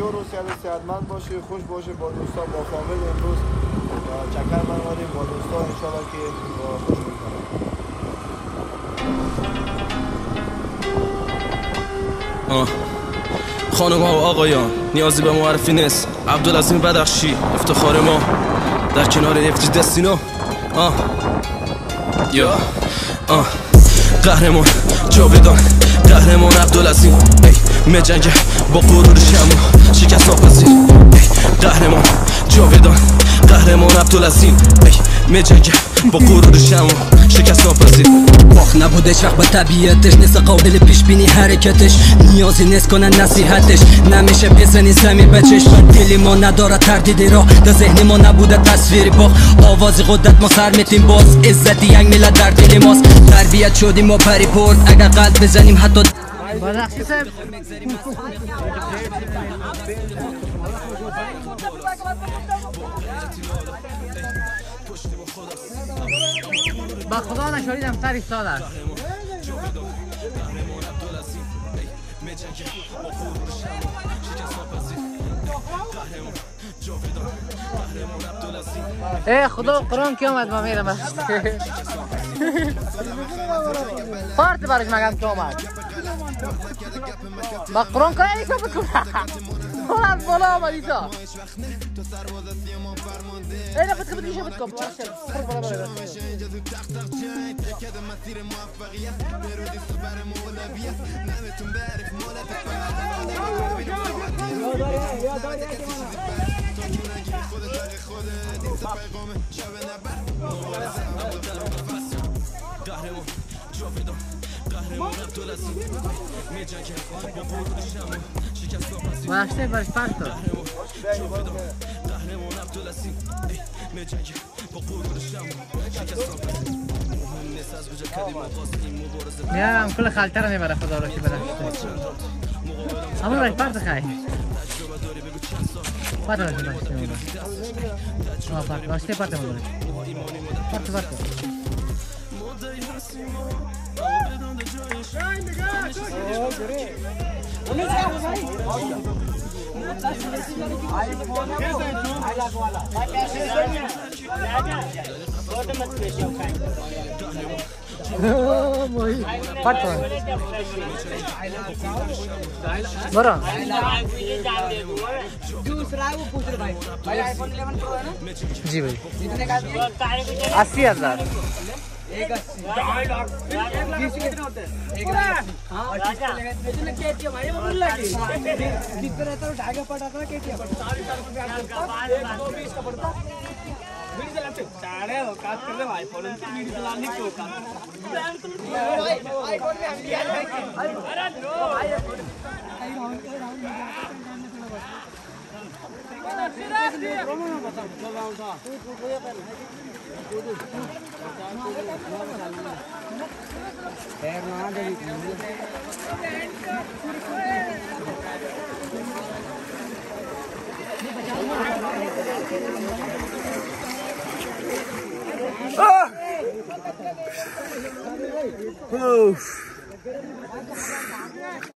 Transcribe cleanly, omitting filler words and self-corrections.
جور و صحتمند باشی، خوش باشه با دوستا با فامیل. امروز چکر من اومدیم با دوستا ان شاء الله که خوش بگذره. خانم ها و آقایان، نیازی به معرفی نیست. عبدالعظیم بدخشی، افتخار ما در کنار FG دستینو. یا قهرمان جاودان، قهرمان عبدالعظیم، می جنگه با غرور شما شکست ناپذیر. قهرمان جاودان، قهرمان عبدالعظیم، می جنگه با غرور شما شکست ناپذیر. باخ نبودش وقت به طبیعتش، نیست قابل پیش بینی حرکتش، نیازی نیست کنن نصیحتش، نمیشه بزنی زمین به چشم. دلی ما نداره تردیدی راه، در ذهن ما نبوده تصویری باخ. آوازی قدرت ما سر میتیم باز، عزت ینگ ملت در دل ماست. تربیت شدیم ما پری پورت، اگر قلب بزنیم حتی با خدا نشاریدم سر ایستاد است. ای خدا قرآن که آمد ما میرم پارت برش مگم که آمد با قرآن که ایسا بکنم خدا بالا آمد ایسا اینا بتکم دیشه بتکم واسه برش پارتو میارم کل خالتر میبره خدا رو که برشته اما برش پارتو خواهی پارتو برش برشته پارتو پارتو پارتو برا जी भाई 80,000 कितने होते हैं हाँ KTM भाई बोल लगी कितने रहता है ढाई का पड़ा था KTM 40 का पड़ता वीडियो चलाते चाड़े हो काट कर दे भाई फोन की वीडियो चलाने क्यों का आईफोन में हम किया अरे नो